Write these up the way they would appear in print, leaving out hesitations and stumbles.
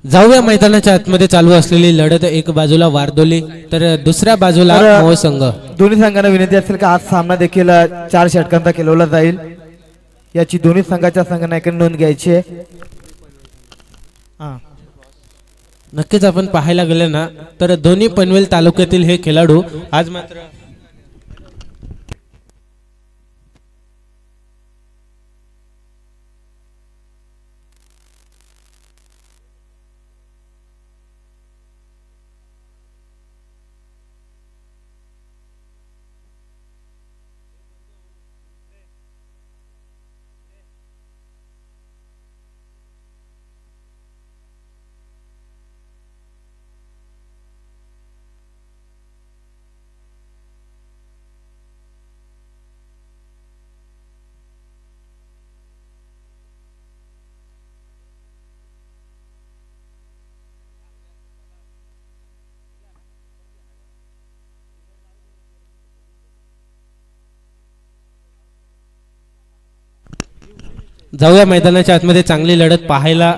जाऊया मैदानाच्या आतमध्ये चालू असलेली लढत एक बाजूला वारदोली तर दुसऱ्या बाजूला मोह संघ। दोन्ही संघांना विनंती असेल की आज सामना देखील 4 षटकांचा खेळवला जाईल, याची दोन्ही संघाच्या संघनायकांनी नोंद घ्यायची आहे। नक्कीच आपण पाहायला गेले ना तर दोन्ही पनवेल तालुक्यातील हे खेळाडू आज मात्र जाऊया मैदानाच्या आतमध्ये चांगली लढत पाहायला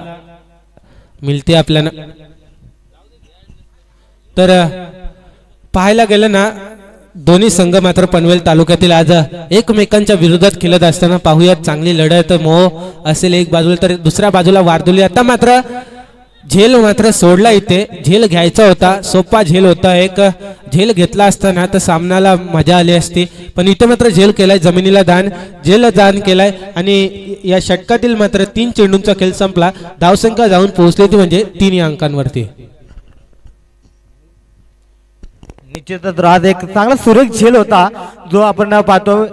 मिळते आपल्याला। तर पाहायला गेलं ना दोन्ही संघ मात्र पनवेल तालुक्यातील आज एकमेकांच्या विरोधात खेळत असताना पाहूयात चांगली लढत मोह असेल एक बाजूला तर दुसऱ्या बाजूला वारदोली। आता मात्र झेल मात्र सोडला, इथे झेल घ्यायचा होता, सोपा झेल होता, एक झेल घेतला असताना तर सामन्याला मजा आली असती, पण इथे मात्र झेल केलाय, जमिनीला दान झेल दान केलाय आणि या षटकातील मात्र 3 चेंडूंचा खेळ संपला, धावसंख्या जाऊन पोहोचली ती म्हणजे 3 अंकांवरती। निश्चितच राज एक चांगला सुरेख झेल होता जो आपण पाहतो,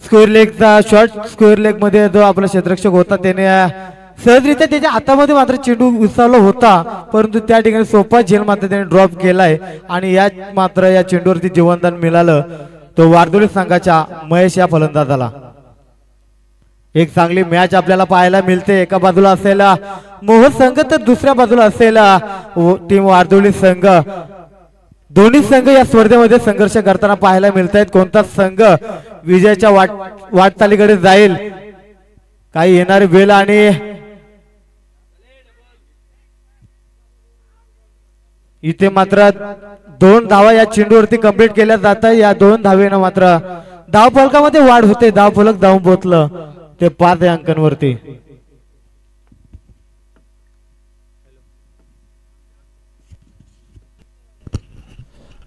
स्क्वेअर लेगचा शॉर्ट स्क्वेअर लेग मध्ये जो आपला क्षेत्ररक्षक होता त्याने सहजरित्या त्याच्या हातामध्ये मात्र चेंडू घुसवला होता, परंतु त्या ठिकाणी सोपा झेल मात्र त्याने ड्रॉप केलाय आणि या मात्र या चेंडूवरती जीवनदान मिळालं तो वारदोली संघाच्या महेश या फलंदाजाला। एक चांगली मॅच आपल्याला पाहायला मिळते, एका बाजूला असेल मोह संघ तर दुसऱ्या बाजूला असेल टीम वारदोली संघ। दोन्ही संघ या स्पर्धेमध्ये संघर्ष करताना पाहायला मिळत आहेत, कोणता संघ विजयाच्या वाटचालीकडे जाईल, काही येणारे वेळ आणि इथे मात्र 2 धावा या चेंडूवरती कंप्लीट केल्या जातात, या 2 धावेनं मात्र धाव फलकामध्ये वाढ होते, धाव फलक जाऊन पोहोचलं ते 5 अंकांवरती।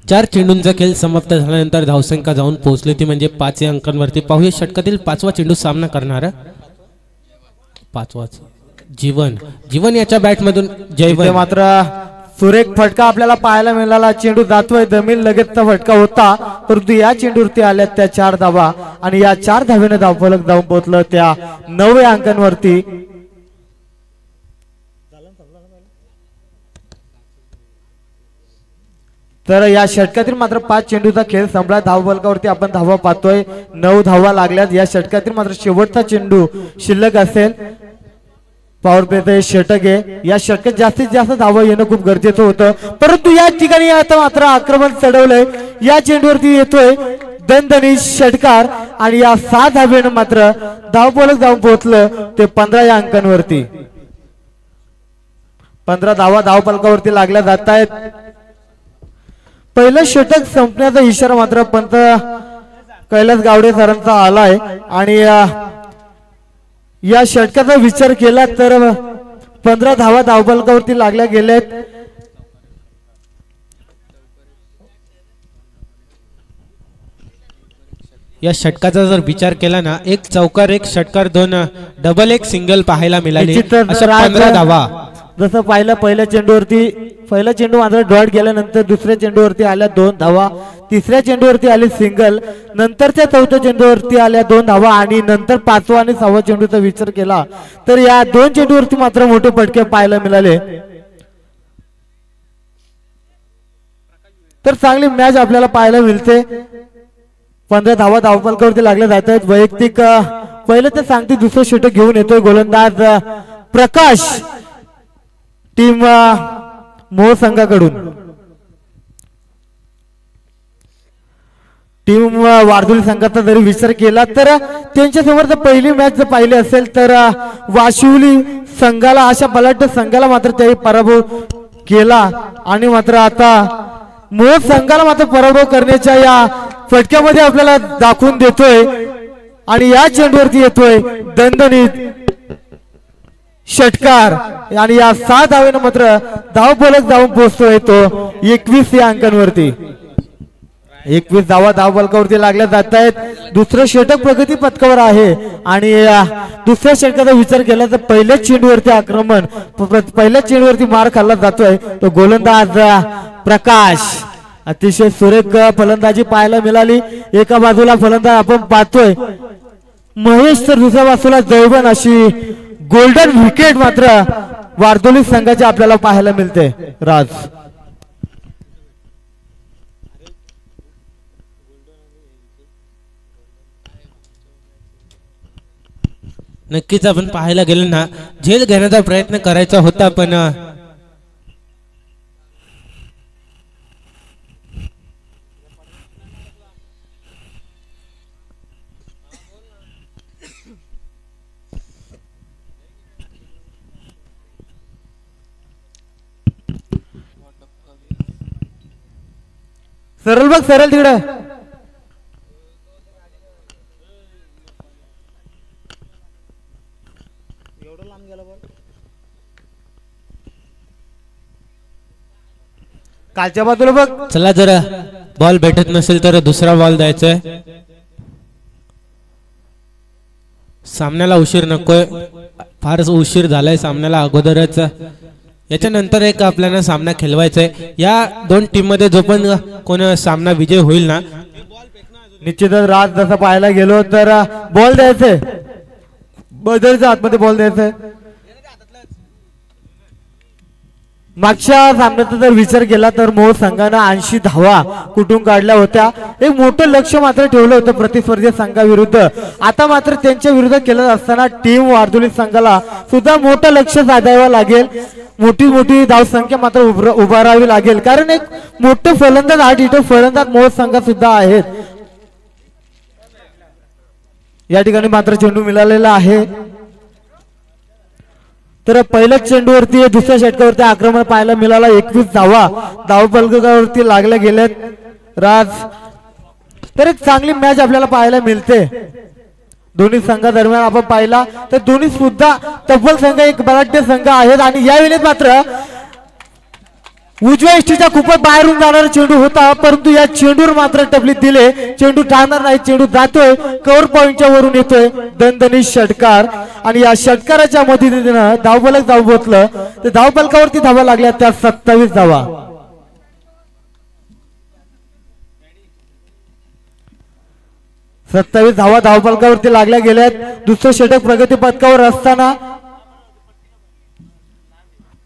चार चेंडूंचा खेळ समाप्त झाल्यानंतर धावसंख्या जाऊन पोहोचली ती म्हणजे 5 अंकांवरती। पाहूया षटकातील 5वा चेंडू सामना करणारा 5वा जीवन, जीवन याच्या बॅट मधून जयवन मात्र सुरेख फटका आपल्याला पाहायला मिळाला, चेंडू जातोय जमीन लगेचचा फटका होता, परंतु या चेंडूवरती आल्या त्या 4 धावा आणि या 4 धावेने धावफलक जाऊन पोहोचलं त्या 9 अंकांवरती। तर या षटकातील मात्र 5 चेंडूचा खेळ संपला, धावफलकावरती आपण धावा पाहतोय, 9 धावा लागल्यात, या षटकातील मात्र शेवटचा चेंडू शिल्लक असेल, पॉवर प्लेचं षटक आहे, या षटकात जास्तीत जास्त धावा येणं खूप गरजेचं होतं, परंतु या ठिकाणी आता मात्र आक्रमण चढवलंय, या चेंडूवरती येतोय दणदणीत षटकार आणि या 6 धावेनं मात्र धावफलक जाऊन पोहोचलं ते 15 अंकांवरती। 15 धावा धावफलकावरती लागल्या जात आहेत। पहिलं षटक संपण्याचा इशारा मात्र पंत कैलास गावडे सरांचा आलाय आणि या षटकाचा विचार केला तर 15 धावा धावफलकावरती लागल्या गेल्यात। या षटकाचा जर विचार केला ना, एक चौकार एक षटकार दोन डबल एक सिंगल पाहायला मिळाली, अशा 15 धावा. जसं पाहिलं पहिल्या चेंडूवरती पहिला चेंडू मात्र डॉट गेल्यानंतर दुसऱ्या चेंडूवरती आल्या 2 धावा, तिसऱ्या चेंडूवरती आली सिंगल, नंतरच्या चौथ्या चेंडूवरती आल्या 2 धावा आणि नंतर 5वा आणि 6वा चेंडूचा विचार केला तर या 2 चेंडूवरती मात्र मोठे फटके पाहायला मिळाले. तर चांगली मॅच आपल्याला पाहायला मिळते. 15 धावा धावफलकावरती लागले जात आहेत. वैयक्तिक पहिलं तर सांगते दुसरं षटक घेऊन येतोय गोलंदाज प्रकाश टीम मोह संघाकडून. टीम वारदुली संघाचा जरी विचार केला तर त्यांच्या समोर जर पहिली मॅच जर पाहिली असेल तर वाशिवली संघाला अशा बलाढ्य संघाला मात्र त्याही पराभव केला आणि मात्र आता मोह संघाला मात्र पराभव करण्याच्या या फटक्यामध्ये आपल्याला दाखवून देतोय आणि या चेंडूवरती येतोय दणदणीत षटकार आणि या 6 धावेनं मात्र धावफलक जाऊन पोहोचतोय तो 21 या अंकांवरती. 21 धावा धावफलकावरती लागल्या जात आहेत. दुसरं षटक प्रगती पथकावर आहे आणि दुसऱ्या षटकाचा विचार केला तर पहिल्याच चेंडूवरती आक्रमण पहिल्याच चेंडूवरती मार खाल्ला जातोय तो गोलंदाज प्रकाश. अतिशय सुरेख फलंदाजी पाहायला मिळाली. एका बाजूला फलंदाज आपण पाहतोय महेश तर दुसऱ्या बाजूला जैवन अशी गोल्डन विकेट मात्र वारदोली संघाची आपल्याला पाहायला मिळते. राज नक्कीच आपण पाहायला गेलो ना, झेल घेण्याचा प्रयत्न करायचा होता पण सरळ बघ सरळ तिकडे कालच्या बाजूला बघ. चला जरा बॉल भेटत नसेल तर दुसरा बॉल द्यायचा. सामन्याला उशीर नकोय, फारच उशीर झालाय सामन्याला अगोदरच. याच्यानंतर एक आपल्याला सामना खेळवायचा आहे. या 2 टीम मध्ये जो पण कोण सामना विजय होईल ना, निश्चितच राज जसं पाहायला गेलो तर बॉल द्यायचे बदलच्या आतमध्ये बॉल द्यायचे. मागच्या सामन्याचा जर विचार केला तर मोह संघानं 80 धावा कुठून काढल्या होत्या. एक मोठं लक्ष मात्र ठेवलं होतं प्रतिस्पर्धी संघाविरुद्ध. आता मात्र त्यांच्या विरुद्ध केलं असताना टीम वारदोली संघाला सुद्धा मोठं लक्ष साधावं लागेल. मोठी धावसंख्या मात्र उभारावी लागेल कारण एक मोठे फलंदाज 8 इथे फलंदाज मोह संघात सुद्धा आहेत. या ठिकाणी मात्र चेंडू मिळालेला आहे. तर पहिल्याच चेंडूवरती दुसऱ्या षटकावरती आक्रमण पाहायला मिळाला. 21 धावा धावफलकावरती लागल्या गेल्यात. राज तर एक चांगली मॅच आपल्याला पाहायला मिळते. दोन्ही संघादरम्यान आपण पाहिला तर दोन्ही सुद्धा तब्बल संघ एक बलाढ्य संघ आहेत आणि यावेळी मात्र उजव्या इष्टीच्या खूपच बाहेरून जाणारा चेंडू होता परंतु या चेंडूवर मात्र टपली दिले. चेंडू ठाणार नाही, चेंडू जातोय कव्हर पॉइंटच्या वरून येतोय दणदणीत षटकार आणि या षटकाराच्या मदतीने धावफलक जाऊ पोहोचलं. तर धावफलकावरती धावा लागल्या त्या 27 धावा. 27 धावा धावफलकावरती लागल्या गेल्यात. दुसरं षटक प्रगती पथकावर असताना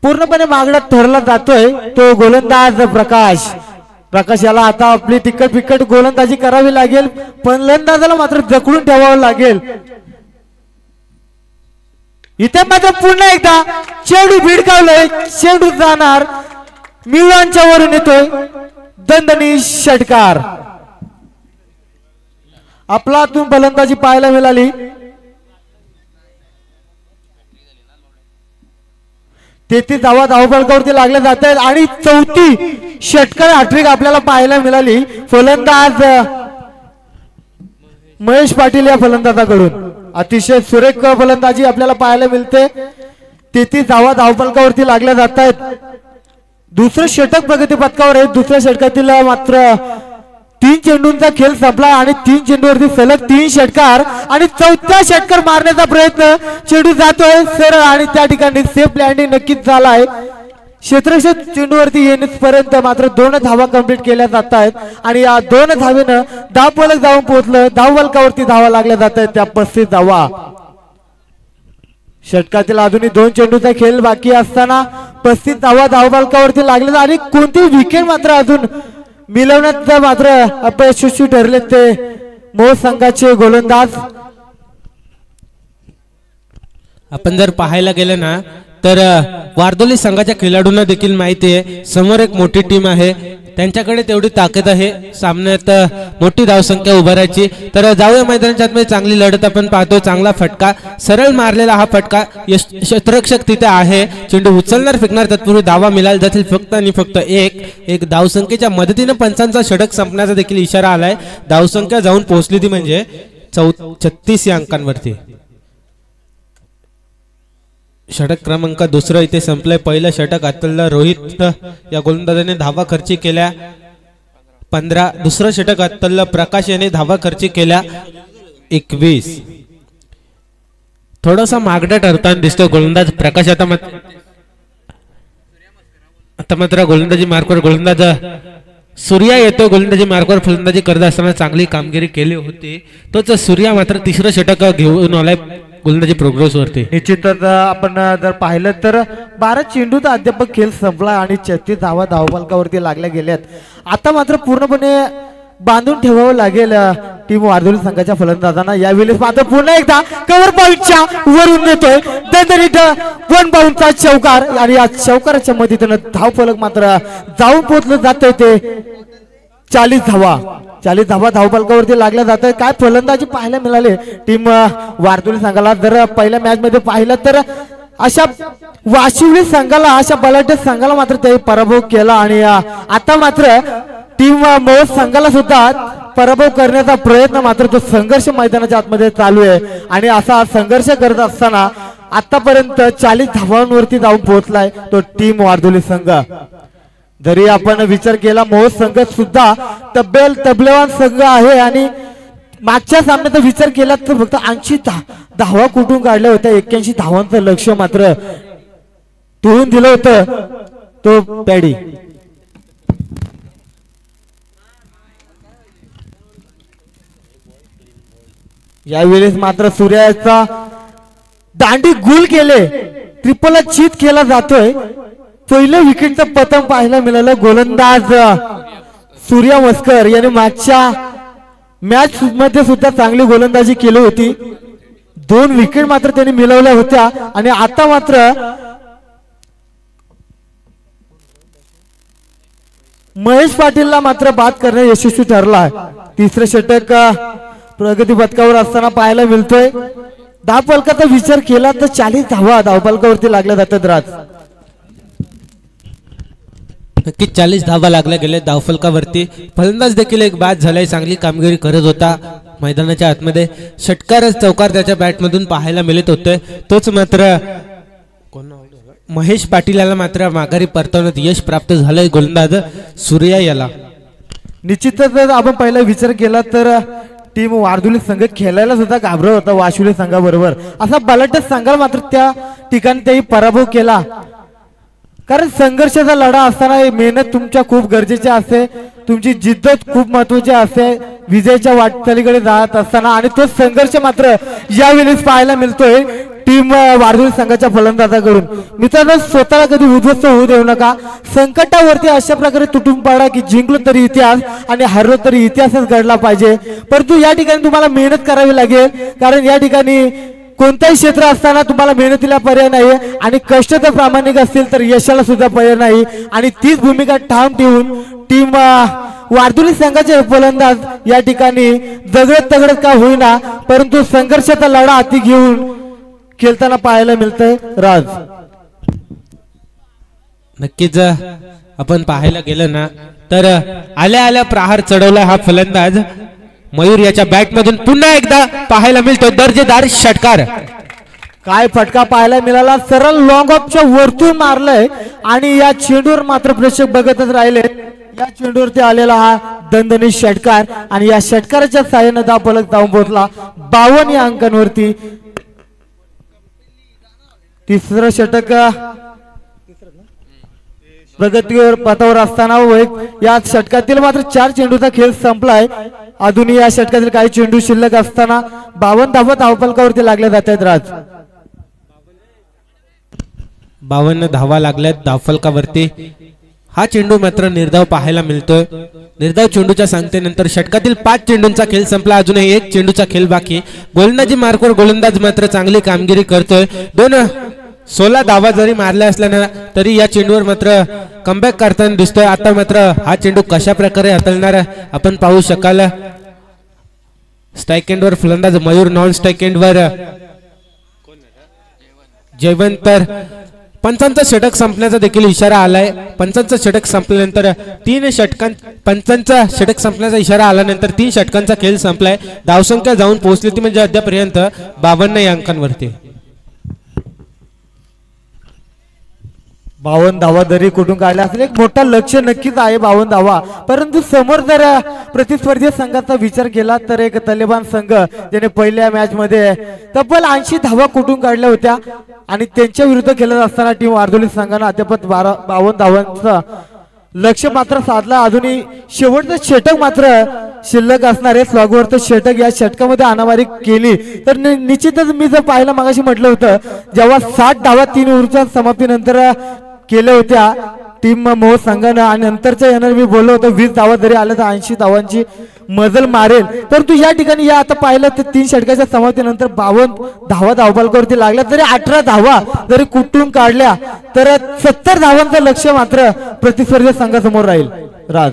पूर्णपणे मागण्यात ठरला जातोय तो गोलंदाज प्रकाश याला आता आपली तिकट गोलंदाजी करावी लागेल. फलंदाजाला मात्र जखडून ठेवावं लागेल. इथे मात्र पुन्हा एकदा चेंडू भिडकावलंय, चेंडू जाणार मिळवांच्या वरून येतोय दणदणीत षटकार. आपला आतून फलंदाजी पाहायला मिळाली. 33 धावा धावफलकावरती लागल्या जात आहेत आणि 4थी षटकार हॅट्रिक आपल्याला पाहायला मिळाली फलंदाज महेश पाटील या फलंदाजाकडून. अतिशय सुरेख फलंदाजी आपल्याला पाहायला मिळते. 33 धावा धावफलकावरती लागल्या जात आहेत. दुसरं षटक प्रगती पथकावर आहे. दुसऱ्या षटकातील मात्र 3 चेंडूंचा खेळ संपला आणि 3 चेंडूवरती सलग 3 षटकार आणि 4थ्या षटकार मारण्याचा प्रयत्न चेंडू जातोय सरळ आणि त्या ठिकाणी सेफ लँडिंग नक्कीच झालाय क्षेत्ररक्षक चेंडूवरती येण्यापर्यंत मात्र 2 धावा कंप्लीट केल्या जात आहेत आणि या 2 धावेनं धाव फलक जाऊन पोहोचलं धाव फलकावरती धावा लागल्या जात आहेत त्या 35 धावा षटकातील अजूनही 2 चेंडूचा खेळ बाकी असताना 35 धावा धाव फलकावरती लागले आणि कोणतीही विकेट मात्र अजून मिळवण्यात मात्र अपयशस्वी ठरले ते मोह संघाचे गोलंदाज आपण जर पाहायला गेलं ना तर वारदोली संघाच्या खेळाडूंना देखील माहिती आहे समोर एक मोठी टीम आहे त्यांच्याकडे तेवढी ताकद आहे सामन्यात मोठी धावसंख्या उभारायची तर जाऊया मैदानाच्या आतमध्ये चांगली लढत आपण पाहतो चांगला फटका सरळ मारलेला हा फटका क्षेत्ररक्षक तिथे आहे चेंडू उचलणार फेकणार तत्पूर्वी धावा मिळाला जातील फक्त आणि फक्त एक धावसंख्येच्या मदतीने पंचांचा षटक संपण्याचा देखील इशारा आलाय धावसंख्या जाऊन पोहोचली ती म्हणजे 36 या अंकांवरती षटक क्रमांक दुसरं इथे संपलंय पहिलं षटक आतलं रोहित या गोलंदाजाने धावा खर्ची केल्या 15 दुसरं षटक आतलं प्रकाश याने धावा खर्ची केल्या 21 थोडासा मागडा ठरताना दिसतो गोलंदाज प्रकाश आता मात्र गोलंदाजी मार्कवर गोलंदाज सूर्या येतो गोलंदाजी मार्कवर फलंदाजी करत असताना चांगली कामगिरी केली होती तोच सूर्या मात्र तिसरं षटक घेऊन आलाय गोलंदाजी प्रोग्रेस वरती निश्चितच आपण जर पाहिलं तर 12 चेंडूचा अध्यापक खेळ संपला आणि 36 धावा धावफलकावरती लागल्या गेल्यात आता मात्र पूर्णपणे बांधून ठेवावं लागेल टीम वारदोली संघाच्या फलंदाजांना यावेळेस मात्र पुन्हा एकदा कव्हर पॉईंटच्या वरून नेतोय दणदणीत 1 बाउंडचा चौकार आणि या चौकाराच्या मदतीनं धावफलक मात्र जाऊन पोहोचलं जातंय ते 40 धावा धावफलकावरती लागल्या जात आहे काय फलंदाजी पाहायला मिळाले टीम वारदोली संघाला जर पहिल्या मॅच मध्ये पाहिलं तर अशा वाशिवली संघाला अशा बलाढ्य संघाला मात्र त्यांनी पराभव केला आणि आता मात्र टीम मोह संघाला सुद्धा पराभव करण्याचा प्रयत्न मात्र तो संघर्ष मैदानाच्या आतमध्ये चालू आहे आणि असा संघर्ष करत असताना आतापर्यंत 40 धावांवरती जाऊन पोहोचलाय तो टीम वारदोली संघ जरी आपण विचार केला मोह संघ सुद्धा तबलेवान संघ आहे आणि मागच्या सामन्याचा विचार केला तर फक्त 80 धावा कुठून काढल्या होत्या 81 धावांचं लक्ष मात्र ठेवून दिलं होतं तो पॅडी यावेळेस मात्र सूर्याचा दांडी गुल केले ट्रिपलला चित केला जातोय पहिलं विकेटचं पतंग पाहायला मिळालं गोलंदाज सूर्या मस्कर याने मागच्या मॅच मध्ये सुद्धा चांगली गोलंदाजी केली होती 2 विकेट मात्र त्यांनी मिळवल्या होत्या आणि आता मात्र महेश पाटीलला मात्र बाद करणे यशस्वी ठरला आहे तिसरं षटक प्रगती पथकावर असताना पाहायला मिळतोय धावफलकाचा विचार केला तर 40 धावा धावफलकावरती लागल्या जातात राज नक्कीच 40 धावा लागल्या गेले धावफलकावरती फलंदाज देखील एक बाद झालाय चांगली कामगिरी करत होता मैदानाच्या आतमध्ये षटकार चौकार त्याच्या बॅटमधून पाहायला मिळत होते तोच मात्र महेश पाटील याला मात्र माघारी परतवण्यात यश प्राप्त झालंय गोलंदाज सूर्या याला निश्चितच आपण पहिला विचार केला तर टीम वारदोली संघ खेळायला सुद्धा घाबरत होता वाशिवली संघाबरोबर असा बलाढ्य संघाला मात्र त्या ठिकाणी त्यांनी पराभव केला कारण संघर्षाचा लढा असताना मेहनत तुमच्या खूप गरजेची असते तुमची जिद्द खूप महत्वाची असते विजयाच्या वाटचालीकडे जात असताना आणि तो संघर्ष मात्र यावेळेस पाहायला मिळतोय टीम वारदोली संघाच्या फलंदाजाकडून मित्रांनो स्वतःला कधी उद्ध्वस्त होऊ देऊ नका संकटावरती अशा प्रकारे तुटून पडा की जिंकलो तरी इतिहास आणि हरलो तरी इतिहासच घडला पाहिजे परंतु या ठिकाणी तुम्हाला मेहनत करावी लागेल कारण या ठिकाणी कोणताही क्षेत्र असताना तुम्हाला मेहनतीला पर्याय नाही आणि कष्ट जर प्रामाणिक असतील तर यशाला सुद्धा पर्याय नाही आणि तीच भूमिका ठाम ठेवून टीम वारदोली संघाचे फलंदाज या ठिकाणी जगडत तगडत का होईना परंतु संघर्षाचा लढा हाती घेऊन खेळताना पाहायला मिळतंय राज नक्कीच आपण पाहायला गेलं ना तर आल्या आल्या प्रहार चढवला हा फलंदाज मयूर याच्या बॅट मधून पुन्हा एकदा पाहायला मिळतो दर्जेदार षटकार काय फटका पाहायला मिळाला सरळ लॉंग ऑफच्या वरतून मारलंय आणि या चेंडूवर मात्र प्रेक्षक बघतच राहिले या चेंडूवरती आलेला हा दणदणीत षटकार आणि या षटकाराच्या साहाय्याने धाव फलक जाऊन पोहोचला 52 या अंकांवरती. तिसरं षटक प्रगतीवर पथावर असताना या षटकातील मात्र 4 चेंडूचा खेळ संपलाय. अजूनही या षटकातील काही चेंडू शिल्लक असताना 52 धावा धावफलकावरती लागल्या जात आहेत. राज 52 धावा लागल्यात धावफलकावरती. हा चेंडू मात्र निर्धाव पाहायला मिळतोय. निर्धाव चेंडूच्या सांगतेनंतर षटकातील 5 चेंडूंचा खेळ संपला. अजूनही 1 चेंडूचा खेळ बाकी. गोलंदाजी मार्कवर गोलंदाज मात्र चांगली कामगिरी करतोय. 16 धावा जरी मारल्या असल्या तरी या चेंडूवर मात्र कमबॅक करताना दिसतोय. आता मात्र हा चेंडू कशा प्रकारे हाताळणार आपण पाहू शकाल. स्ट्राईक एंडवर फलंदाज मयूर, नॉन स्ट्राईक एंडवर जयवंत. तर पंचांचा षटक संपण्याचा देखील इशारा आलाय. पंचांचा षटक संपल्यानंतर 3 षटकां पंचांचा षटक संपण्याचा इशारा आल्यानंतर 3 षटकांचा खेळ संपलाय. धावसंख्या जाऊन पोहोचली ती म्हणजे अद्यापर्यंत 52 या अंकांवरती. 52 धावा जरी कुठून काढल्या असेल एक मोठा लक्ष नक्कीच आहे 52 धावा. परंतु समोर जर प्रतिस्पर्धी संघाचा विचार केला तर एक तलेबान संघ ज्याने पहिल्या मॅच मध्ये तब्बल 80 धावा कुठून काढल्या होत्या आणि त्यांच्या विरुद्ध खेळत असताना टीम वारदोली संघाने अद्याप 52 धावांचा लक्ष मात्र साधला. अजूनही शेवटचं षटक मात्र शिल्लक असणार आहे. स्वागवर्त षटक या षटकामध्ये अनावारी केली तर निश्चितच मी जर पाहायला मागाशी म्हटलं होतं जेव्हा 60 धावा 3 ओव्हरच्या समाप्तीनंतर केल्या होत्या टीम मोह संघानं आणि नंतरच्या यानं मी बोललो होतो 20 धावा जरी आल्या तर 80 धावांची मजल मारेल. परंतु या ठिकाणी या आता पाहिलं तर 3 षटकाच्या समाप्तीनंतर 52 धावा धावफलकावरती लागल्या तरी 18 धावा जरी कुठून काढल्या तर 70 धावांचं लक्ष मात्र प्रतिस्पर्धी संघासमोर राहील. राज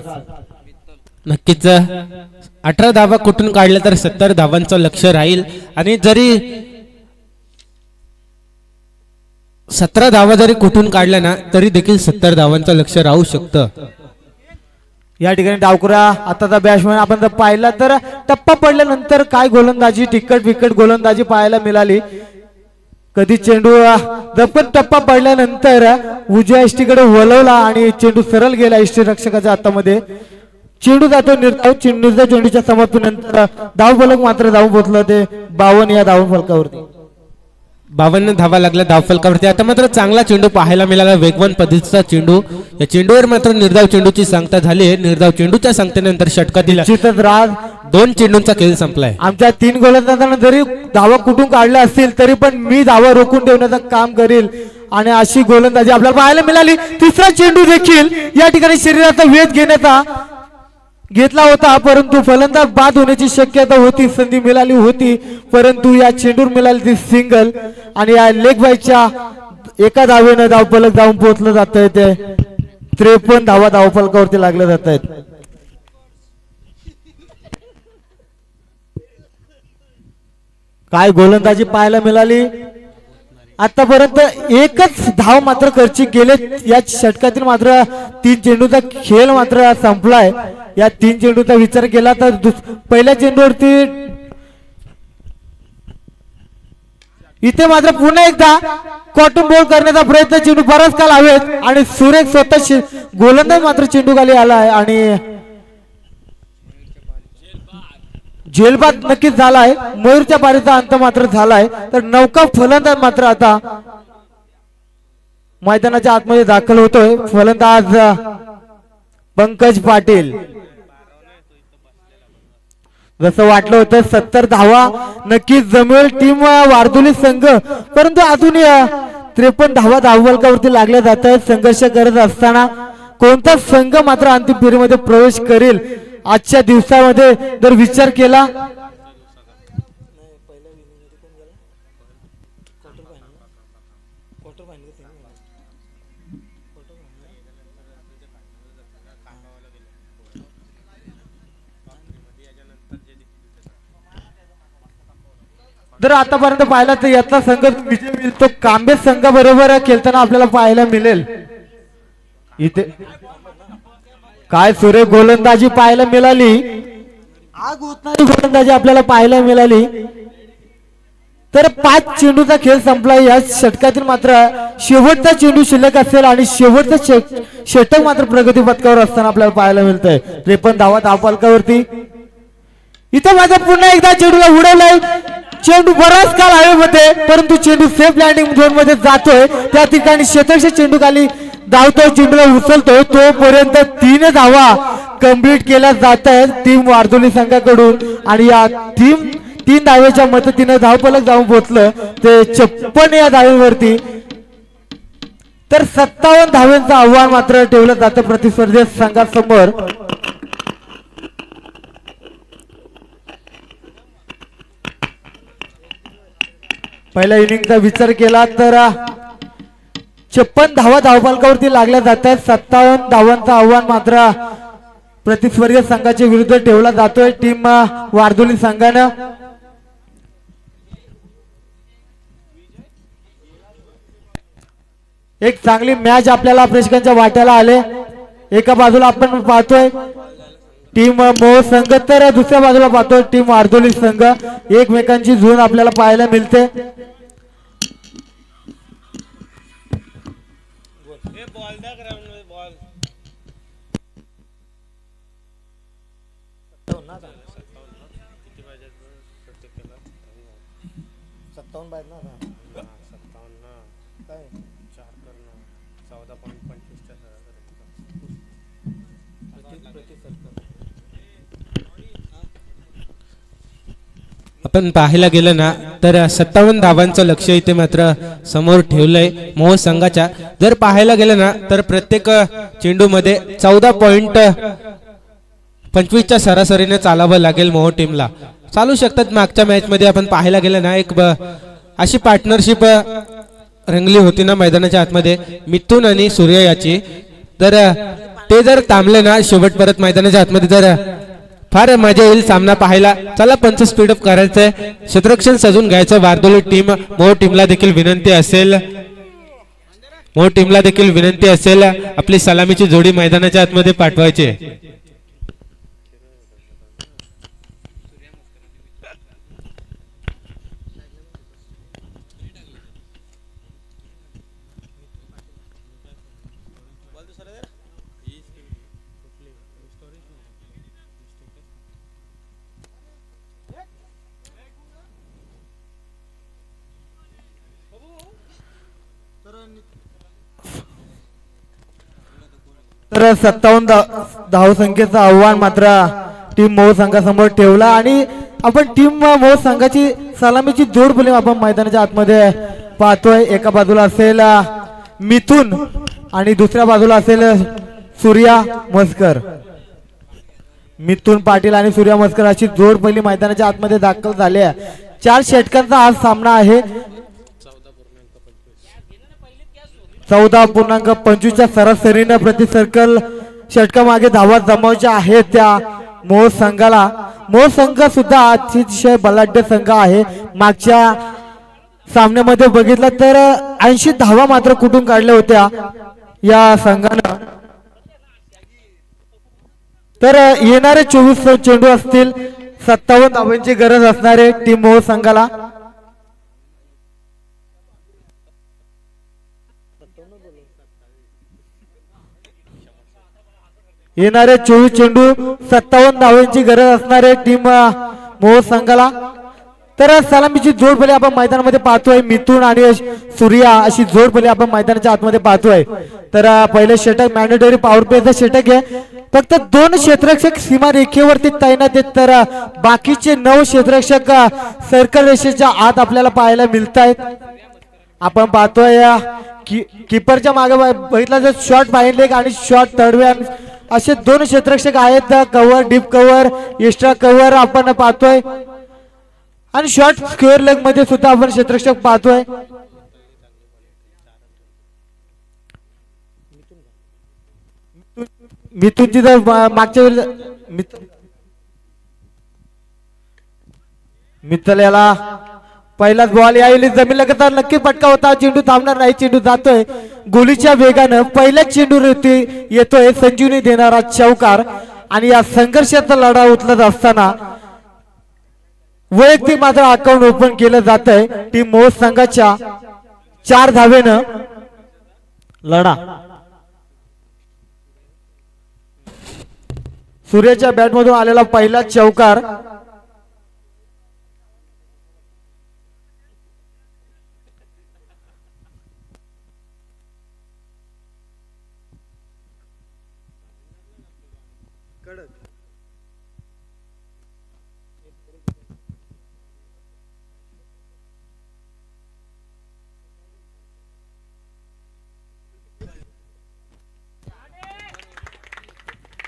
नक्कीच 18 धावा कुठून काढल्या तर 70 धावांचं लक्ष राहील आणि जरी 17 धावा जरी कुठून काढल्या ना तरी देखील 70 धावांचं लक्ष राहू शकतं. या ठिकाणी डावकुरा आताचा बॅट्समॅन आपण जर पाहिला तर टप्पा पडल्यानंतर काय गोलंदाजी तिकट विकट गोलंदाजी पाहायला मिळाली. कधी चेंडू दपकन टप्पा पडल्यानंतर उजव्या इष्टीकडे वळवला आणि चेंडू सरळ गेला इष्टी रक्षकाच्या हातामध्ये. चेंडू जातो निर्धाव. चेंडूच्या समाप्तीनंतर धावफलक मात्र धावून पोहोचलं ते 52 या धावफलकावरती. 52 धावा लागल्या धावफलकावरती. आता मात्र चांगला चेंडू पाहायला मिळाला. वेगवान पद्धतीचा चेंडू. या चेंडूवर मात्र निर्धाव चेंडूची सांगता झाली. निर्धाव चेंडूच्या सांगतेनंतर षटकातील राज 2 चेंडूंचा खेळ संपलाय. आमच्या 3 गोलंदाजांना जरी धावा कुठून काढल्या असतील तरी पण मी धावा रोखून ठेवण्याचं काम करेल आणि अशी गोलंदाजी आपल्याला पाहायला मिळाली. तिसरा चेंडू देखील या ठिकाणी शरीराचा वेध घेण्याचा घेतला होता परंतु फलंदाज बाद होण्याची शक्यता होती. संधी मिळाली होती परंतु या चेंडूवर मिळाली ती सिंगल आणि या लेग बाईच्या एका धावेनं धावफलक जाऊन पोहोचलं जात आहे. ते 53 धावा धावफलकावरती लागल्या जात आहेत. काय गोलंदाजी पाहायला मिळाली. आतापर्यंत एकच धाव मात्र खर्ची केले. या षटकातील मात्र 3 चेंडूचा खेळ मात्र संपलाय. या 3 चेंडूचा विचार केला तर पहिल्या चेंडूवरती इथे मात्र पुन्हा एकदा कॉटन बॉल करण्याचा प्रयत्न चेंडू बराच काल हवेत आणि सुरेख स्वतः गोलंदाज मात्र चेंडू खाली आला आहे आणि झेलबाद नक्कीच झालाय. मयूरच्या पारीचा अंत मात्र झालाय तर नौका फलंदाज मात्र आता मैदानाच्या आतमध्ये दाखल होतोय. फलंदाज पंकज पाटील. जसं वाटलं होतं 70 धावा नक्कीच जमेल टीम वारदोली संघ परंतु अजून 53 धावा धावफलकावरती लागल्या जात आहेत. संघर्ष करत असताना कोणता संघ मात्र अंतिम फेरीमध्ये प्रवेश करेल आजच्या दिवसामध्ये जर विचार केला जर आतापर्यंत पाहिला तर यातला संघ विजय मिळतो कांबे संघाबरोबर खेळताना आपल्याला पाहायला मिळेल. इथे काय सुरेख गोलंदाजी पाहायला मिळाली. आग होतणारी गोलंदाजी आपल्याला पाहायला मिळाली. तर 5 चेंडूचा खेळ संपला. या षटकातील मात्र शेवटचा चेंडू शिल्लक असेल आणि शेवटचा षटक मात्र प्रगती पथकावर असताना आपल्याला पाहायला मिळतंय. 53 धावा धावफलकावरती. इथं माझा पुन्हा एकदा चेंडूला उडवलाय. चेंडू बराच काळ हवेमध्ये परंतु चेंडू सेफ लँडिंग झोन मध्ये जातोय. त्या ठिकाणी क्षेत्ररक्षक चेंडू खाली धावतोय, चेंडूला उचलतोय. तोपर्यंत 3 धावा कंप्लीट केल्या जात आहेत टीम वारदोली संघाकडून आणि या 3 धावेच्या मदतीने धावफलक जाऊन पोहोचलं ते 56 या धावेवरती. तर 57 धावेचं आव्हान मात्र ठेवलं जातं प्रतिस्पर्धी संघासमोर. पहिल्या इनिंगचा विचार केला तर 56 धावा धावफलकावरती लागल्या जातात. 57 धावांचं आव्हान मात्र प्रतिस्पर्धी संघाच्या विरुद्ध ठेवला जातोय टीम वारदोली संघानं. एक चांगली मॅच आपल्याला प्रेक्षकांच्या वाट्याला आले. एका बाजूला आपण पाहतोय टीम मोह संघ तर दुसऱ्या बाजूला पाहतोय टीम वारदोली संघ. एकमेकांची झून आपल्याला पाहायला मिळते. आपण पाहायला गेलं ना तर 57 धावांचं लक्ष इथे मात्र समोर ठेवलंय मोह संघाच्या. जर पाहायला गेलं ना तर प्रत्येक चेंडू मध्ये 14.25च्या सरासरीने चालावं लागेल मोह टीमला. चालू शकतात. मागच्या मॅच मध्ये आपण पाहायला गेलं ना एक अशी पार्टनरशिप रंगली होती ना मैदानाच्या आतमध्ये मिथुन आणि सूर्य याची. तर ते जर थांबले ना शेवट परत मैदानाच्या आतमध्ये तर फार मजा येईल सामना पाहायला. चला पंच स्पीडअप करायचंय. क्षेत्ररक्षण सजून घ्यायचं वारदोली टीम. मोह टीमला देखील विनंती असेल आपली सलामीची जोडी मैदानाच्या आतमध्ये पाठवायची. तर 57 धावसंख्येचं आव्हान मात्र टीम मोह संघासमोर ठेवला आणि आपण टीम मोह संघाची सलामीची जोड बोली आपण मैदानाच्या आतमध्ये पाहतोय. एका बाजूला असेल मिथुन आणि दुसऱ्या बाजूला असेल सूर्या मस्कर. मिथुन पाटील आणि सूर्या मस्कर अशी जोड पहिली मैदानाच्या आतमध्ये दाखल झाली आहे. 4 षटकांचा आज सामना आहे. 14.25च्या सरासरीने प्रति सर्कल षटकामागे धावा जमावच्या आहेत त्या मोह संघाला. मोह संघ सुद्धा अतिशय बलाढ्य संघ आहे. मागच्या सामन्यामध्ये बघितलं तर 80 धावा मात्र कुठून काढल्या होत्या या संघानं. तर येणारे 24 चेंडू असतील. 57 धावांची गरज असणारे टीम मोह संघाला. येणारे 24 चेंडू 57 धावांची गरज असणारे टीम मोह संघाला. तर सलामीची जोड भले आपण मैदानामध्ये पाहतोय. मिथुन आणि सूर्या अशी जोड भले आपण मैदानाच्या आतमध्ये पाहतोय. तर पहिले षटक मॅन्डेटरी पॉवर प्लेचं षटक आहे. फक्त 2 क्षेत्ररक्षक सीमा रेषेवरती तैनात आहेत. तर बाकीचे 9 क्षेत्ररक्षक सर्कल रेषेच्या आत आपल्याला पाहायला मिळत आहेत. आपण पाहतोय कीपरच्या मागे बघितला जर शॉर्ट बाहेर लेग आणि शॉर्ट थर्ड वे असे 2 क्षेत्ररक्षक आहेत. Cover deep cover extra cover आपण पाहतोय आणि शॉर्ट स्क्वेअर लेग मध्ये सुद्धा आपण क्षेत्ररक्षक पाहतोय. मिथुनची जर मागच्या वेळी मित्तल याला पहिलाच बॉल यावेळी जमीन लगता नक्की पटका होता. चेंडू थांबणार नाही. चेंडू जातोय गोलीच्या वेगानं. पहिल्याच चेंडू येतोय संजीवनी देणारा चौकार आणि या संघर्षाचा लढा उचलत असताना वैयक्तिक मात्र अकाउंट ओपन केलं जात आहे टीम मोहोळ संघाच्या 4 धावेनं लढा. सूर्याच्या बॅटमधून आलेला पहिला चौकार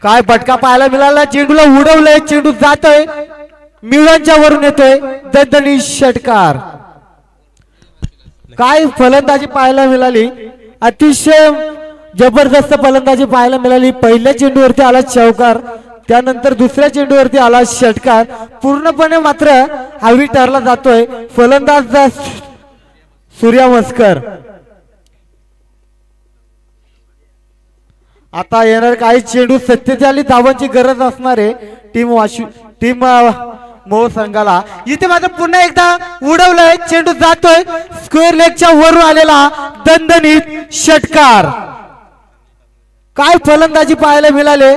काय फटका पाहायला मिळाला. चेंडूला उडवलंय, चेंडू जातोय, मिळांच्या वरून येतोय दणदणीत षटकार. काय फलंदाजी पाहायला मिळाली, अतिशय जबरदस्त फलंदाजी पाहायला मिळाली. पहिल्या चेंडूवरती आला चौकार, त्यानंतर दुसऱ्या चेंडूवरती आला षटकार. पूर्णपणे मात्र हावी ठरला जातोय फलंदाज सूर्या म्हस्कर. आता येणार काही चेंडू 47 धावांची गरज असणार आहे टीम मोहोळ संघाला. इथे मात्र पुन्हा एकदा उडवलंय, चेंडू जातोय स्क्वेअर लेगच्या वरून आलेला दणदणीत षटकार. काय फलंदाजी पाहायला मिळाले.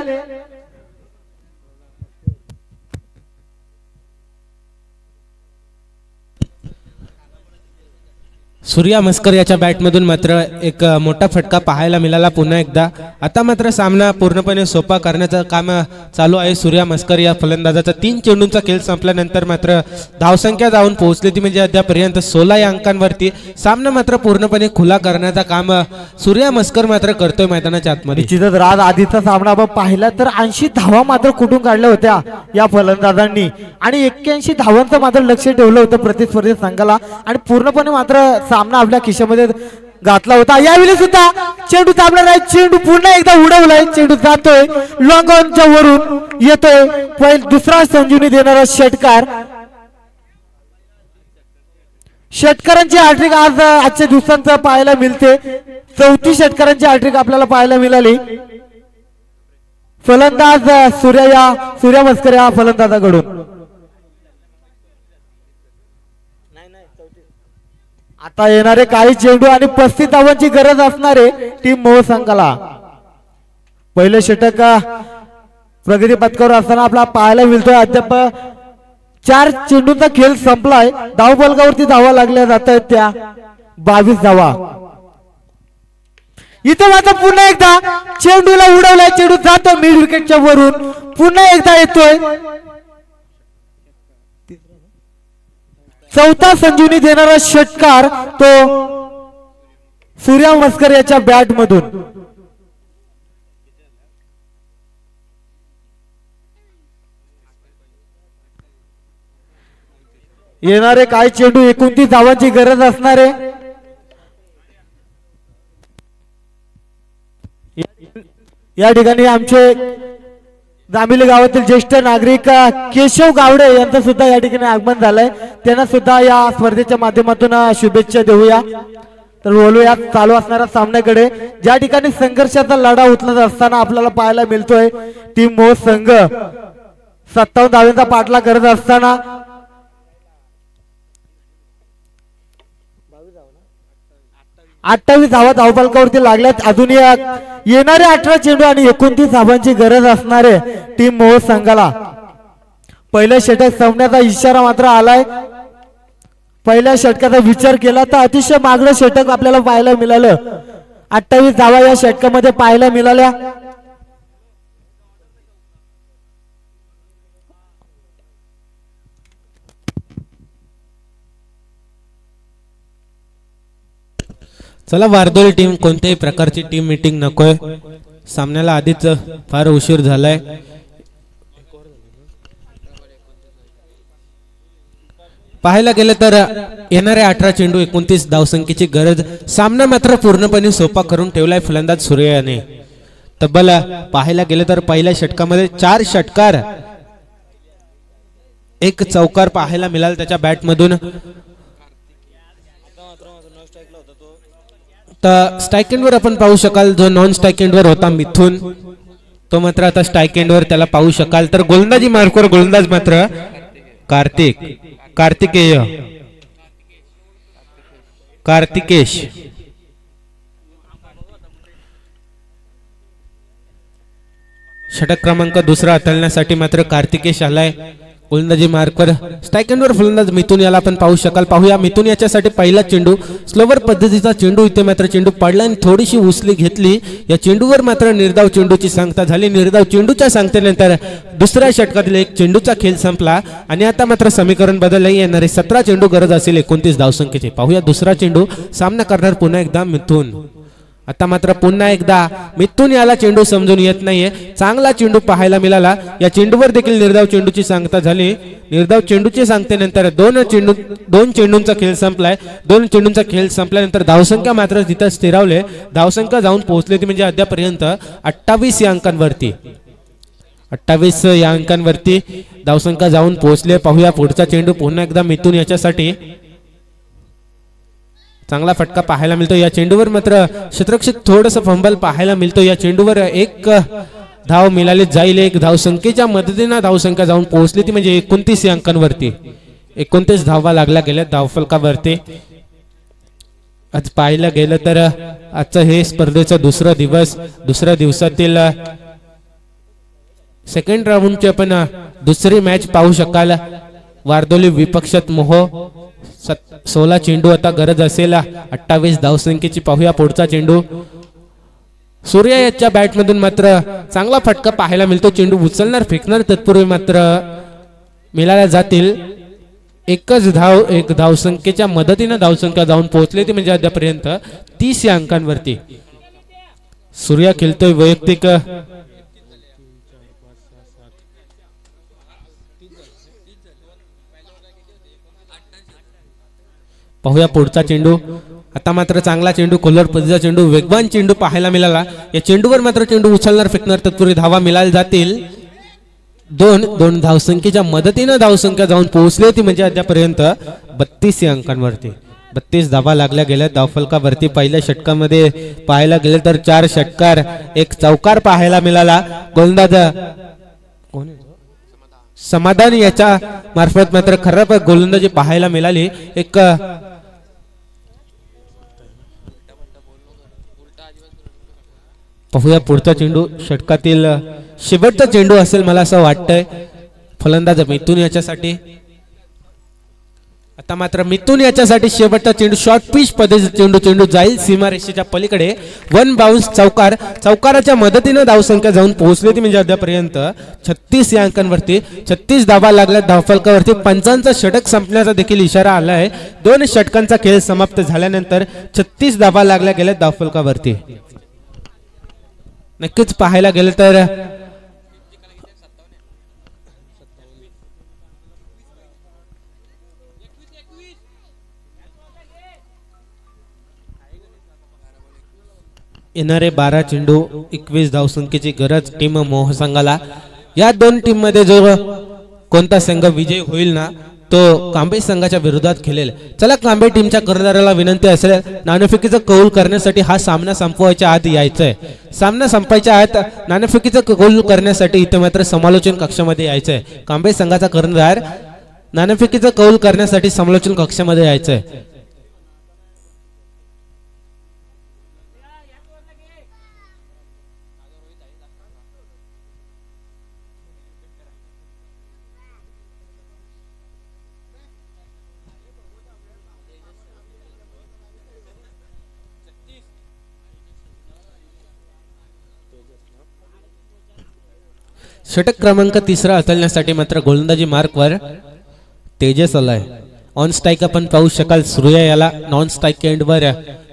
सूर्या म्हस्कर याच्या बॅटमधून मात्र एक मोठा फटका पाहायला मिळाला पुन्हा एकदा. आता मात्र सामना पूर्णपणे सोपा करण्याचं काम चालू आहे सूर्या म्हस्कर या फलंदाजाचा. 3 चेंडूंचा खेळ संपल्यानंतर मात्र धावसंख्या जाऊन पोहोचली ती म्हणजे अद्यापर्यंत 16 या अंकांवरती. सामना मात्र पूर्णपणे खुला करण्याचा काम सूर्या म्हस्कर मात्र करतोय मैदानाच्या आतमध्ये. निश्चितच राज आधीचा सामना आपण पाहिला तर 80 धावा मात्र कुठून काढल्या होत्या या फलंदाजांनी आणि 81 धावांचं मात्र लक्ष ठेवलं होतं प्रतिस्पर्धी संघाला आणि पूर्णपणे मात्र सामना आपल्या खिशामध्ये घातला होता. यावेळी सुद्धा चेंडू दाबणार आहे, चेंडू पुन्हा एकदा उडवलाय, चेंडू जातोय लॉंग ऑनच्या वरून येतोय दुसरा संजीवनी देणारा षटकार. षटकारांची हॅट्रिक आज आजच्या दिवसांत पाहायला मिळते. 34 षटकारांची हॅट्रिक आपल्याला पाहायला मिळाली फलंदाज सूर्या म्हस्कर या फलंदाजाकडून. आता येणारे काही चेंडू आणि 35 धावांची गरज असणारे टीम मोहोळ संघाला. पहिले षटक प्रगती पथकावर असताना आपला पाहायला मिळतोय. अद्याप 4 चेंडूंचा खेळ संपलाय. धावफलकावरती धावा लागल्या जात आहेत त्या 22 धावा. इथे मात्र पुन्हा एकदा चेंडूला उडवलाय, चेंडू जातो मिड विकेटच्या वरून, पुन्हा एकदा येतोय. चौथा संजीवनी देणारा षटकार तो सूर्या म्हस्कर याच्या बॅट मधून. येणारे काय चेंडू 29 धावांची गरज असणारे. या ठिकाणी आमचे दामिली गावातील ज्येष्ठ नागरिक केशव गावडे यांचं सुद्धा या ठिकाणी आगमन झालंय. त्यांना सुद्धा या स्पर्धेच्या माध्यमातून शुभेच्छा देऊया. तर बोलूया चालू असणाऱ्या सामन्याकडे, ज्या ठिकाणी संघर्षाचा लढा उचलत असताना आपल्याला पाहायला मिळतोय टीम मोहोळ संघ 57 धावांचा पाठलाग करत असताना 28 धावा धावफलकावरती लागल्यात. अजून येणारे 18 चेंडू आणि 29 धावांची गरज असणारे टीम मोहोळ संघाला. पहिल्या षटक संपण्याचा इशारा मात्र आलाय. पहिल्या षटकाचा विचार केला तर अतिशय मागणं षटक आपल्याला पाहायला मिळालं. 28 धावा या षटकामध्ये पाहायला मिळाल्या. चला वारदोली टीम कोणत्याही प्रकारची टीम मीटिंग नकोय. सामन्याला आधीच फार उशीर झालाय. पाहायला गेलं तर येणाऱ्या 18 चेंडू 29 धावसंख्येची गरज. सामना मात्र पूर्णपणे सोपा करून ठेवलाय फलंदाज सूर्या याने. तब्बल पाहायला गेलं तर पहिल्या षटकामध्ये 4 षटकार, 1 चौकार पाहायला मिळाला त्याच्या बॅट मधून. तर स्ट्राइक एंडवर आपण पाहू शकाल जो नॉन स्ट्राइक एंडवर होता मिथून, तो मात्र आता स्ट्राइक एंडवर त्याला पाहू शकाल. तर गोलंदाजी मार्कवर गोलंदाज मात्र कार्तिकेय कार्तिकेश षटक क्रमांक दुसरा हाताळण्यासाठी मात्र कार्तिकेश आलाय गोलंदाजी मार्कवर स्ट्राईक एंडवर फलंदाज मिथुन याला आपण पाहू शकाल. पाहूया मिथुन याच्यासाठी पहिला चेंडू स्लोवर पद्धतीचा चेंडू इथे मात्र चेंडू पडला आणि थोडीशी उसली घेतली. या चेंडूवर मात्र निर्धाव चेंडूची सांगता झाली. निर्धाव चेंडूच्या सांगतेनंतर दुसऱ्या षटकातील एक चेंडूचा खेळ संपला आणि आता मात्र समीकरण बदलले. येणारे 17 चेंडू गरज असेल 29 धावसंख्येची. पाहूया दुसरा चेंडू सामना करणार पुन्हा एकदा मिथुन. आता मात्र पुन्हा एकदा मिथुन याला चेंडू समजून येत नाहीये. चांगला चेंडू पाहायला मिळाला. या चेंडूवर देखील निर्धाव चेंडूची सांगता झाली. निर्धाव चेंडूची सांगतेनंतर दोन चेंडूंचा खेळ संपलाय. दोन चेंडूंचा खेळ संपल्यानंतर धावसंख्या मात्र तिथं स्थिरावले. धावसंख्या जाऊन पोहोचली ती म्हणजे अद्यापर्यंत 28 या अंकांवरती. 28 या अंकांवरती धावसंख्या जाऊन पोहोचले. पाहूया पुढचा चेंडू पुन्हा एकदा मिथुन याच्यासाठी. चांगला फटका पाहायला मिळतो. या चेंडूवर मात्र क्षेत्ररक्षक थोडंसं फंबल पाहायला मिळतो. या चेंडूवर एक धाव मिळाली जाईल. एक धावसंख्येच्या मदतीने धावसंख्या जाऊन पोहोचली ती म्हणजे 29 या अंकांवरती. 29 धावा लागल्या गेल्या धावफलकावरती. आज पाहायला गेलं तर आजचं हे स्पर्धेचा दुसरा दिवस. दुसऱ्या दिवसातील सेकंड राऊंडची आपण दुसरी मॅच पाहू शकाल. वारदोली विपक्षात मोह 16 चेंडू आता गरज असेल 28 धावसंख्येची. पाहूया पुढचा चेंडू. सूर्या याच्या बॅटमधून मात्र चांगला फटका पाहायला मिळतो. चेंडू उचलणार फेकणार तत्पूर्वी मात्र मिळाल्या जातील. एकच धाव एक धावसंख्येच्या मदतीने धावसंख्या जाऊन पोहोचली ती म्हणजे अद्यापर्यंत 30 या अंकांवरती. सूर्या खेळतोय वैयक्तिक. पाहूया पुढचा चेंडू. आता मात्र चांगला चेंडू खोलवर पद्धतीचा चेंडू वेगवान चेंडू पाहायला मिळाला. या चेंडूवर मात्र चेंडू उचलणार फेकणार तत्पूर्वी धावा मिळाल्या जातील. दोन धावसंख्येच्या मदतीने धावसंख्या जाऊन पोहोचली ती म्हणजे अद्यापर्यंत 32 या अंकांवरती. 32 धावा लागल्या गेल्या धावफलकावरती. पहिल्या षटकामध्ये पाहायला गेले तर 4 षटकार एक चौकार पाहायला मिळाला. गोलंदाज समाधान याच्या मार्फत मात्र खराब गोलंदाजी पाहायला मिळाली. एक पाहूया पुढचा चेंडू. षटकातील शेवटचा चेंडू असेल मला असं वाटतंय फलंदाज मिथुन याच्यासाठी. आता मात्र मिथुन याच्यासाठी शेवटचा चेंडू शॉर्ट पिच पद्धतीचा चेंडू जाईल सीमारेषेच्या पलीकडे. वन बाउन्स चौकार. चौकाराच्या मदतीने धावसंख्या जाऊन पोहोचली ती म्हणजे अद्यापर्यंत 36 या अंकांवरती. 36 धावा लागल्या धावफलकावरती. 55 षटक संपण्याचा देखील इशारा आला आहे. 2 षटकांचा खेळ समाप्त झाल्यानंतर 36 धावा लागल्या गेल्या धावफलकावरती. नक्कीच पाहायला गेलं तर येणारे 12 चेंडू 21 धावसंख्येची गरज टीम मोह संघाला. या दोन टीम मध्ये जो कोणता संघ विजयी होईल ना तो कांबे संघाच्या विरोधात खेळेल. चला कांबे टीमच्या कर्णधाराला विनंती असेल नाणेफेकीचा कौल करण्यासाठी हा सामना संपवायच्या आत यायचंय. सामना संपायच्या आत नाणेफेकीचा कौल करण्यासाठी इथे मात्र समालोचन कक्षामध्ये यायचंय. कांबे संघाचा कर्णधार नाणेफेकीचा कौल करण्यासाठी समालोचन कक्षामध्ये यायचंय. षटक क्रमांक 3 हाताळण्यासाठी मात्र गोलंदाजी मार्कवर तेजस आलाय. ऑन स्ट्राईक आपण पाहू शकाल सूर्या याला. नॉन स्ट्राईक एंडवर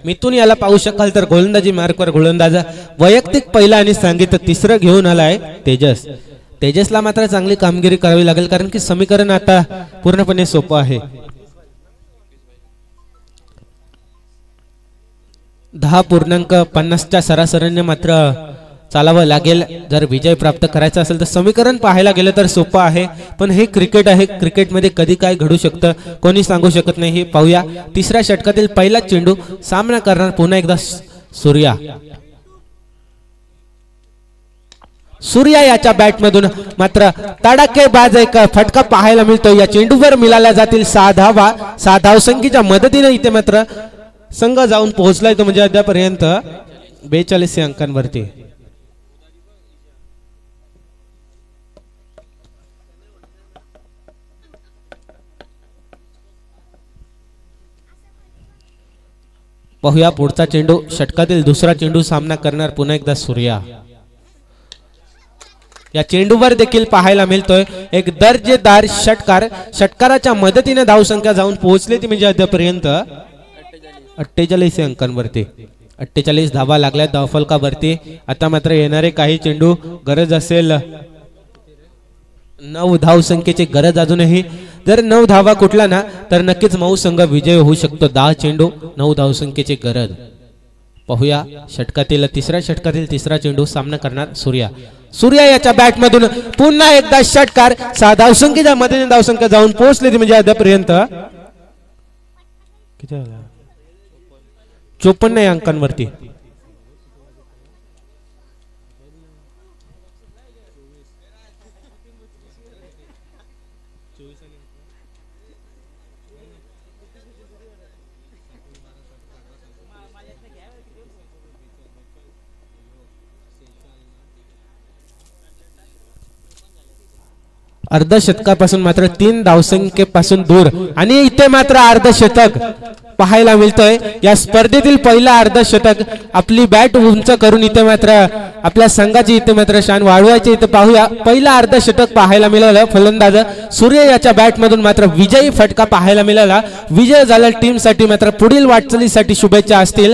मिथुन याला पाहू शकाल. तर गोलंदाजी मार्कवर गोलंदाज वैयक्तिक पहिला आणि सांगितलं 3रं घेऊन आलाय तेजस. तेजसला मात्र चांगली कामगिरी करावी लागेल कारण की समीकरण आता पूर्णपणे सोपं आहे. 10.50च्या सरासरीने मात्र चालावं लागेल जर विजय प्राप्त करायचा असेल तर. समीकरण पाहायला गेलं तर सोपं आहे पण हे क्रिकेट आहे. क्रिकेटमध्ये कधी काय घडू शकतं कोणी सांगू शकत नाही. हे पाहूया. 3ऱ्या षटकातील पहिला चेंडू सामना करणार पुन्हा एकदा सूर्या. सूर्या याच्या बॅटमधून मात्र तडाखेबाज एक फटका पाहायला मिळतो. या चेंडूवर मिळाल्या जातील 6 धावा. 6 धावसंख्येच्या मदतीने इथे मात्र संघ जाऊन पोहोचलाय तो म्हणजे अद्यापर्यंत 42 अंकांवरती. पाहूया पुढचा चेंडू. षटकातील दुसरा चेंडू सामना करणार पुन्हा एकदा सूर्या. या चेंडूवर देखील पाहायला मिळतोय एक दर्जेदार षटकार. षटकाराच्या मदतीने धावसंख्या जाऊन पोहोचली ती म्हणजे अद्यापर्यंत 48 अंकांवरती. 48 धावा लागल्या धावफलकावरती. आता मात्र येणारे काही चेंडू गरज असेल 9 धावसंख्येची गरज अजूनही. जर 9 धावा कुठला ना तर नक्कीच मऊ संघ विजय होऊ शकतो. 10 चेंडू 9 धावसंख्येची गरज. पाहूया षटकातील तिसरा चेंडू सामना करणार सूर्या. सूर्या याच्या बॅटमधून पुन्हा एकदा षटकार. 6 धावसंख्येच्या मदतीने धावसंख्या जाऊन पोहोचली ती म्हणजे अद्यापर्यंत किती झाला 54 अंकांवरती. अर्धशतकापासून मात्र 3 धावसंख्येपासून दूर आणि इथे मात्र अर्धशतक पाहायला मिळतोय. या स्पर्धेतील पहिला अर्धशतक. आपली बॅट उंच करून इथे मात्र आपल्या संघाची इथे मात्र शान वाढवायची. इथे पाहूया पहिला अर्धशतक पाहायला मिळालं. फलंदाज सूर्य याच्या बॅटमधून मात्र विजयी फटका पाहायला मिळाला. विजय झाला टीमसाठी. मात्र पुढील वाटचालीसाठी शुभेच्छा असतील.